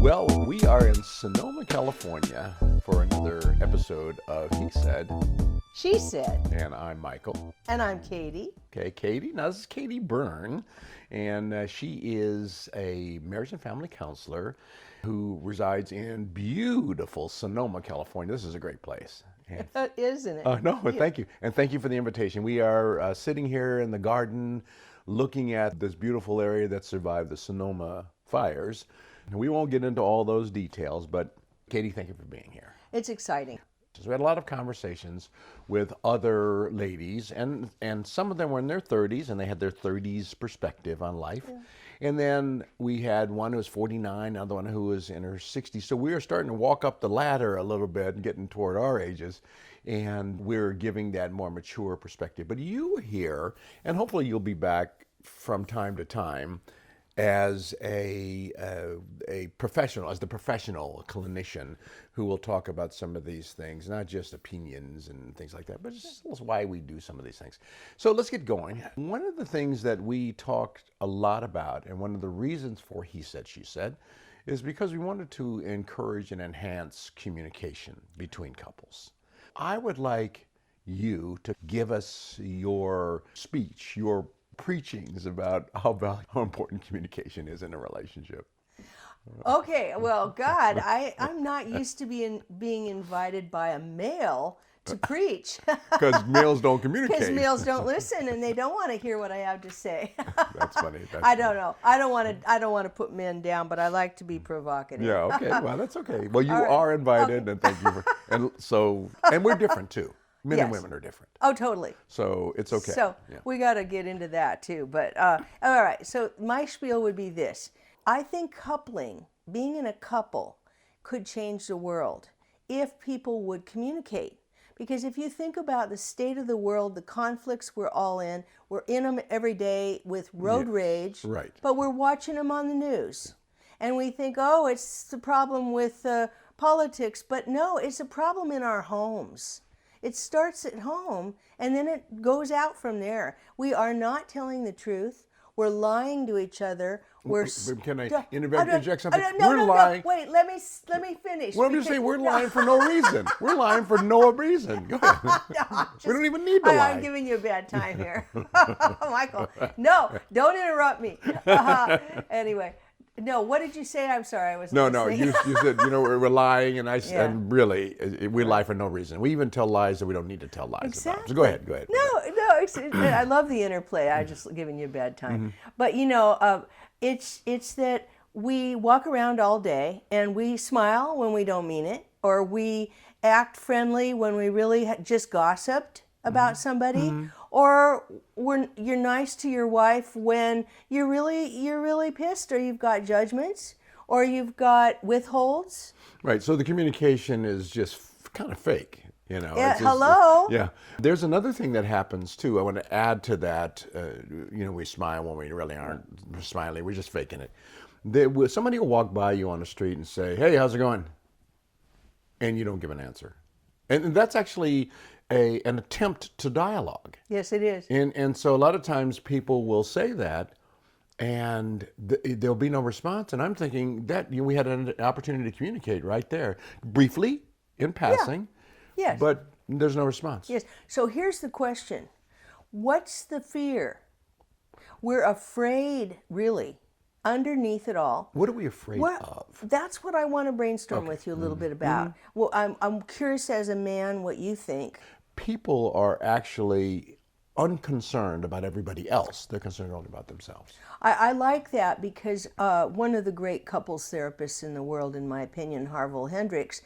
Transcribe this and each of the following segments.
Well, we are in Sonoma, California for another episode of He Said. She said. And I'm Michael. And I'm Katie. Okay, Katie. Now, this is Katie Byrne, and she is a marriage and family counselor who resides in beautiful Sonoma, California. This is a great place. And, Isn't it? no, thank you. And thank you for the invitation. We are sitting here in the garden looking at this beautiful area that survived the Sonoma fires. We won't get into all those details, but Katie, thank you for being here. It's exciting. So we had a lot of conversations with other ladies, and some of them were in their 30s, and they had their 30s perspective on life. Yeah. And then we had one who was 49, another one who was in her 60s. So we were starting to walk up the ladder a little bit and getting toward our ages, and we're giving that more mature perspective. But you here, and hopefully you'll be back from time to time, as a professional, as the professional clinician who will talk about some of these things, not just opinions and things like that, but just why we do some of these things. So let's get going. One of the things that we talked a lot about, and one of the reasons for He Said, She Said, is because we wanted to encourage and enhance communication between couples. I would like you to give us your speech, your preachings about how important communication is in a relationship. Okay, well, God, I'm not used to being invited by a male to preach. Because males don't communicate. Because males don't listen, and they don't want to hear what I have to say. That's funny. I don't know. I don't want to put men down, but I like to be provocative. Yeah. Okay. Well, that's okay. Well, you are invited, okay. And thank you for. And we're different too. Men and women are different. Oh, totally. So it's okay. So we got to get into that too. But all right. So my spiel would be this. I think coupling, being in a couple, could change the world if people would communicate. Because if you think about the state of the world, the conflicts we're all in, we're in them every day with road rage. Right. But we're watching them on the news. And we think, oh, it's the problem with politics. But no, it's a problem in our homes. It starts at home, and then it goes out from there. We are not telling the truth. We're lying to each other. Can I interject something? We're lying. Wait, let me finish. Well, I'm just saying we're lying for no reason. We're lying for no reason. Go ahead. We don't even need to lie. I'm giving you a bad time here. Michael, no, don't interrupt me. Anyway. No, what did you say? I'm sorry, I was listening. You said, we're lying, and really, we lie for no reason. We even tell lies that we don't need to tell lies about. So go ahead. No, I love the interplay. I'm just giving you a bad time. Mm-hmm. But, it's that we walk around all day, and we smile when we don't mean it, or we act friendly when we really just gossiped about somebody, or you're nice to your wife when you're really pissed, or you've got judgments, or you've got withholds. Right. So the communication is just kind of fake. Yeah, hello. Yeah. There's another thing that happens too. I want to add to that. We smile when we really aren't smiling. We're just faking it. Somebody will walk by you on the street and say, "Hey, how's it going?" And you don't give an answer. And that's actually an attempt to dialogue. Yes, it is. And so a lot of times people will say that, and there'll be no response. And I'm thinking that we had an opportunity to communicate right there, briefly, in passing. Yeah. Yes. But there's no response. Yes. So here's the question. What's the fear? We're afraid, really, underneath it all. What are we afraid of? That's what I want to brainstorm with you a little bit about. Mm-hmm. Well, I'm curious as a man what you think. People are actually unconcerned about everybody else. They're concerned only about themselves. I like that because one of the great couples therapists in the world, in my opinion, Harville Hendricks,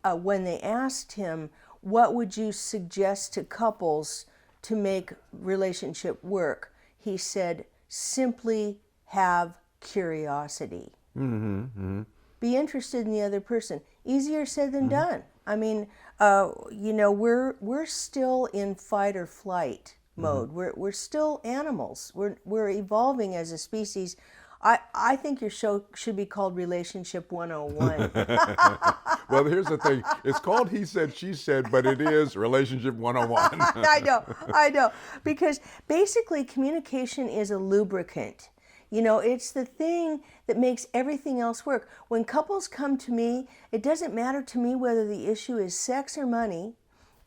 when they asked him, what would you suggest to couples to make relationship work? He said, simply have curiosity. Be interested in the other person. Easier said than done. I mean, we're still in fight or flight mode. We're still animals. We're evolving as a species. I think your show should be called Relationship 101. Well, here's the thing. It's called He Said, She Said, but it is Relationship 101. I know. Because basically communication is a lubricant. You know, it's the thing that makes everything else work. When couples come to me, it doesn't matter to me whether the issue is sex or money.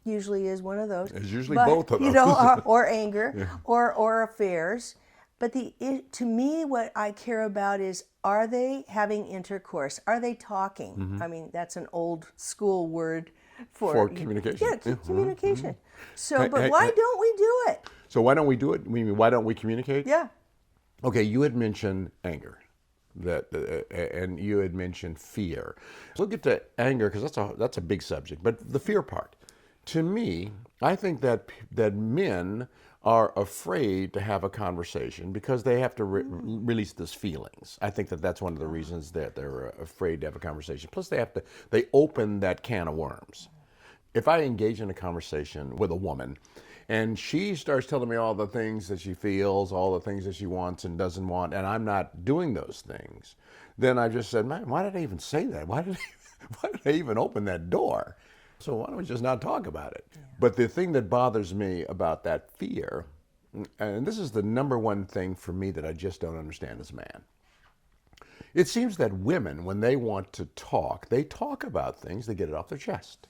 Usually is one of those. It's usually But, both of those. You know, or anger, or affairs. But to me, what I care about is, are they having intercourse? Are they talking? I mean, that's an old school word For communication. Yeah, communication. So, Hey, but hey, why hey. don't we do it? So why don't we do it? I mean, why don't we communicate? Yeah. Okay, you had mentioned anger, and you had mentioned fear. So we'll get to anger because that's a big subject. But the fear part, to me, I think that men are afraid to have a conversation because they have to release these feelings. I think that that's one of the reasons that they're afraid to have a conversation. Plus, they open that can of worms. If I engage in a conversation with a woman and she starts telling me all the things that she feels, all the things that she wants and doesn't want, and I'm not doing those things, then I just said, man, why did I even say that? Why did I even open that door? So why don't we just not talk about it? Yeah. But the thing that bothers me about that fear, and this is the number one thing for me that I just don't understand as a man. It seems that women, when they want to talk, they talk about things, they get it off their chest.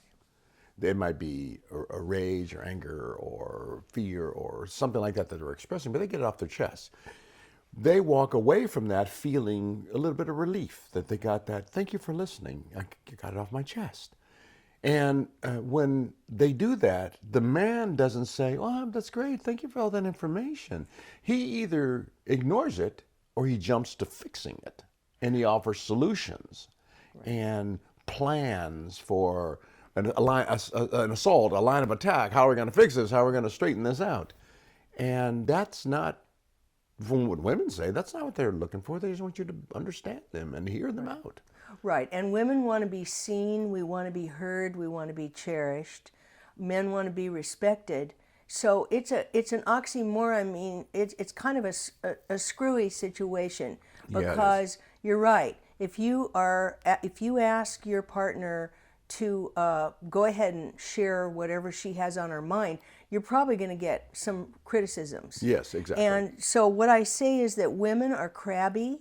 It might be a rage or anger or fear or something like that they're expressing, but they get it off their chest. They walk away from that feeling a little bit of relief that they got that, thank you for listening, I got it off my chest. And when they do that, the man doesn't say, oh, that's great, thank you for all that information. He either ignores it or he jumps to fixing it. And he offers solutions and plans for an assault, a line of attack. How are we going to fix this? How are we going to straighten this out? And that's not, from what women say, that's not what they're looking for. They just want you to understand them and hear them out. Right. And women want to be seen. We want to be heard. We want to be cherished. Men want to be respected. So it's an oxymoron. I mean, it's kind of a screwy situation because you're right. If you ask your partner to go ahead and share whatever she has on her mind, you're probably going to get some criticisms. Yes, exactly. And so what I say is that women are crabby.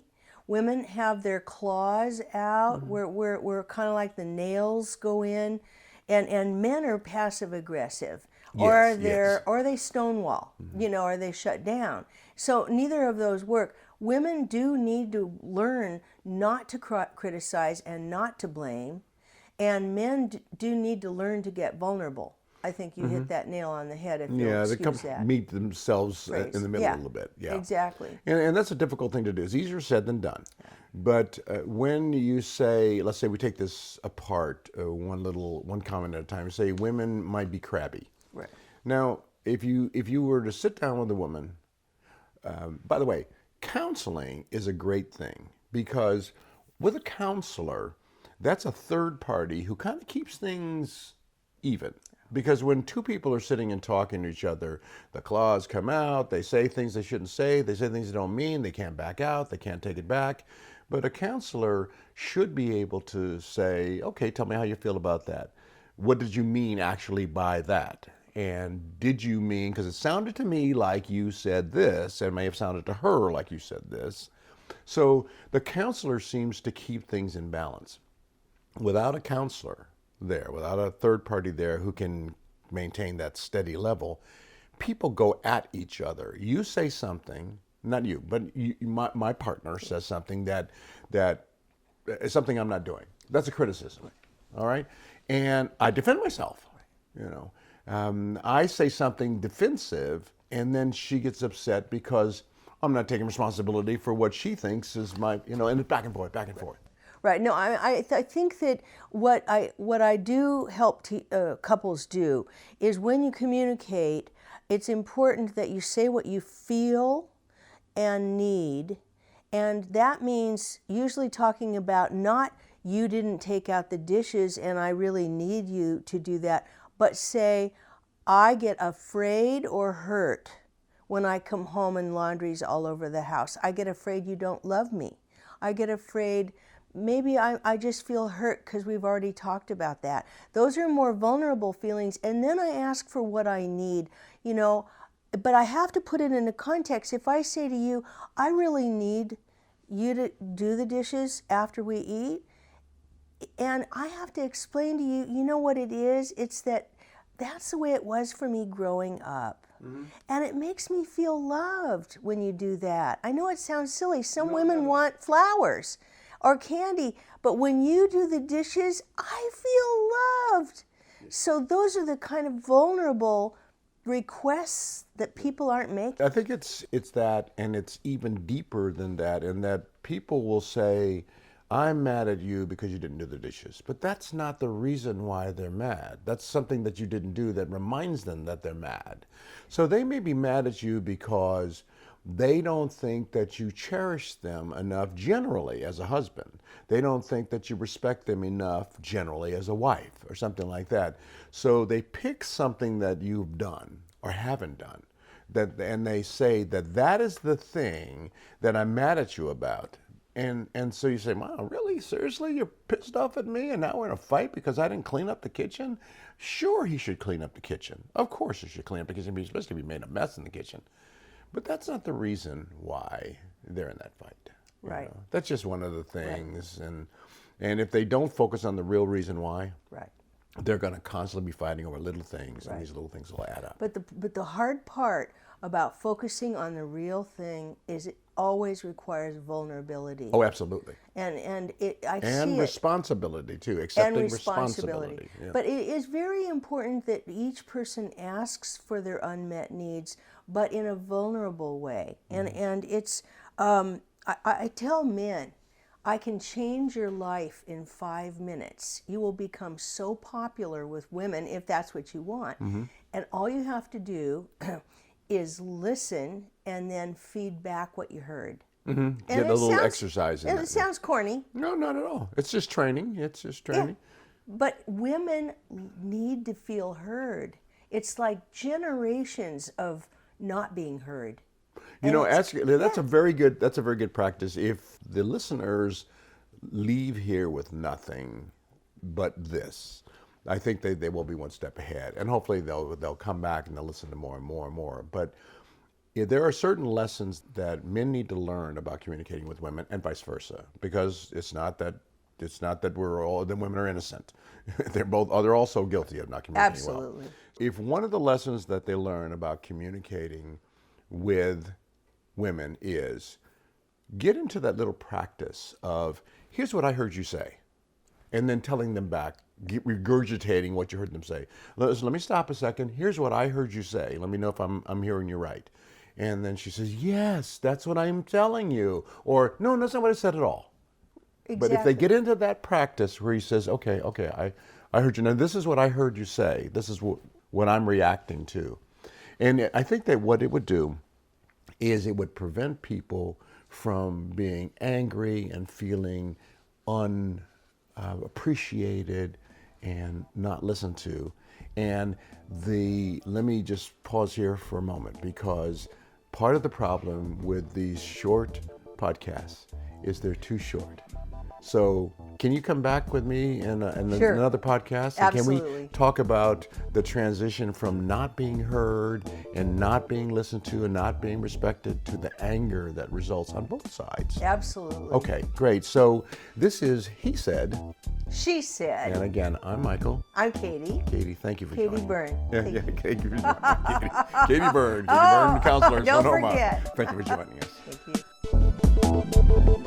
Women have their claws out, where kind of like the nails go in, and men are passive aggressive, or they stonewall, or they shut down. So neither of those work. Women do need to learn not to criticize and not to blame. And men do need to learn to get vulnerable. I think you hit that nail on the head if you'll excuse that. Meet themselves in the middle a little bit. Yeah, exactly. And that's a difficult thing to do. It's easier said than done. Yeah. But when you say, let's say we take this apart one comment at a time, say women might be crabby. Right. Now, if you were to sit down with a woman, by the way, counseling is a great thing because with a counselor, that's a third party who kind of keeps things even. Because when two people are sitting and talking to each other, the claws come out, they say things they shouldn't say, they say things they don't mean, they can't back out, they can't take it back. But a counselor should be able to say, okay, tell me how you feel about that. What did you mean actually by that? And did you mean, because it sounded to me like you said this, and may have sounded to her like you said this. So the counselor seems to keep things in balance. Without a counselor there, without a third party there who can maintain that steady level, people go at each other. You say something, not you, but my partner says something that is something I'm not doing. That's a criticism, all right? And I defend myself, I say something defensive, and then she gets upset because I'm not taking responsibility for what she thinks is my, and it's back and forth, back and forth. Right. No, I think that what I do help couples do is when you communicate, it's important that you say what you feel and need, and that means usually talking about not you didn't take out the dishes and I really need you to do that, but say I get afraid or hurt when I come home and laundry's all over the house. I get afraid you don't love me. I get afraid maybe I just feel hurt because we've already talked about that. Those are more vulnerable feelings. And then I ask for what I need. but I have to put it into context. If I say to you, I really need you to do the dishes after we eat, and I have to explain to you, you know what it is? It's that's the way it was for me growing up. And it makes me feel loved when you do that. I know it sounds silly. Some women want flowers or candy, but when you do the dishes, I feel loved. So those are the kind of vulnerable requests that people aren't making. I think it's that, and it's even deeper than that, in that people will say, I'm mad at you because you didn't do the dishes. But that's not the reason why they're mad. That's something that you didn't do that reminds them that they're mad. So they may be mad at you because they don't think that you cherish them enough generally as a husband. They don't think that you respect them enough generally as a wife or something like that. So they pick something that you've done or haven't done, and they say that is the thing that I'm mad at you about. And so you say, wow, really? Seriously? You're pissed off at me and now we're in a fight because I didn't clean up the kitchen? Sure, he should clean up the kitchen. Of course he should clean up the kitchen, especially if he made a mess in the kitchen. But that's not the reason why they're in that fight. Right. Know? That's just one of the things. Right. And if they don't focus on the real reason why, right, they're going to constantly be fighting over little things, right, and these little things will add up. But the hard part about focusing on the real thing is it always requires vulnerability. Oh, absolutely. And responsibility too, accepting responsibility. Yeah. But it is very important that each person asks for their unmet needs, but in a vulnerable way. And it's I tell men, I can change your life in 5 minutes. You will become so popular with women if that's what you want. And all you have to do is listen and then feed back what you heard. And get a little exercise in and that. It sounds corny. No, not at all. It's just training. Yeah. But women need to feel heard. It's like generations of not being heard. That's a very good practice. If the listeners leave here with nothing but this, I think they will be one step ahead, and hopefully they'll come back and they'll listen to more and more and more. But there are certain lessons that men need to learn about communicating with women, and vice versa, because it's not that the women are innocent. They're also guilty of not communicating well. Absolutely. If one of the lessons that they learn about communicating with women is get into that little practice of, here's what I heard you say, and then telling them back, regurgitating what you heard them say. Let me stop a second. Here's what I heard you say. Let me know if I'm hearing you right. And then she says, yes, that's what I'm telling you. Or, no, that's not what I said at all. Exactly. But if they get into that practice where he says, okay, I heard you. Now, this is what I heard you say. This is what I'm reacting to. And I think that what it would do is it would prevent people from being angry and feeling unappreciated and not listened to. And let me just pause here for a moment, because part of the problem with these short podcasts is they're too short. So can you come back with me in Sure. another podcast? And Absolutely. can we talk about the transition from not being heard and not being listened to and not being respected to the anger that results on both sides? Absolutely. Okay, great. So this is He Said. She Said. And again, I'm Michael. I'm Katie. Katie, thank you for joining. Katie Byrne. Yeah, Katie for joining. Katie Byrne. Katie Byrne, counselor. Don't forget. Thank you for joining us. Thank you.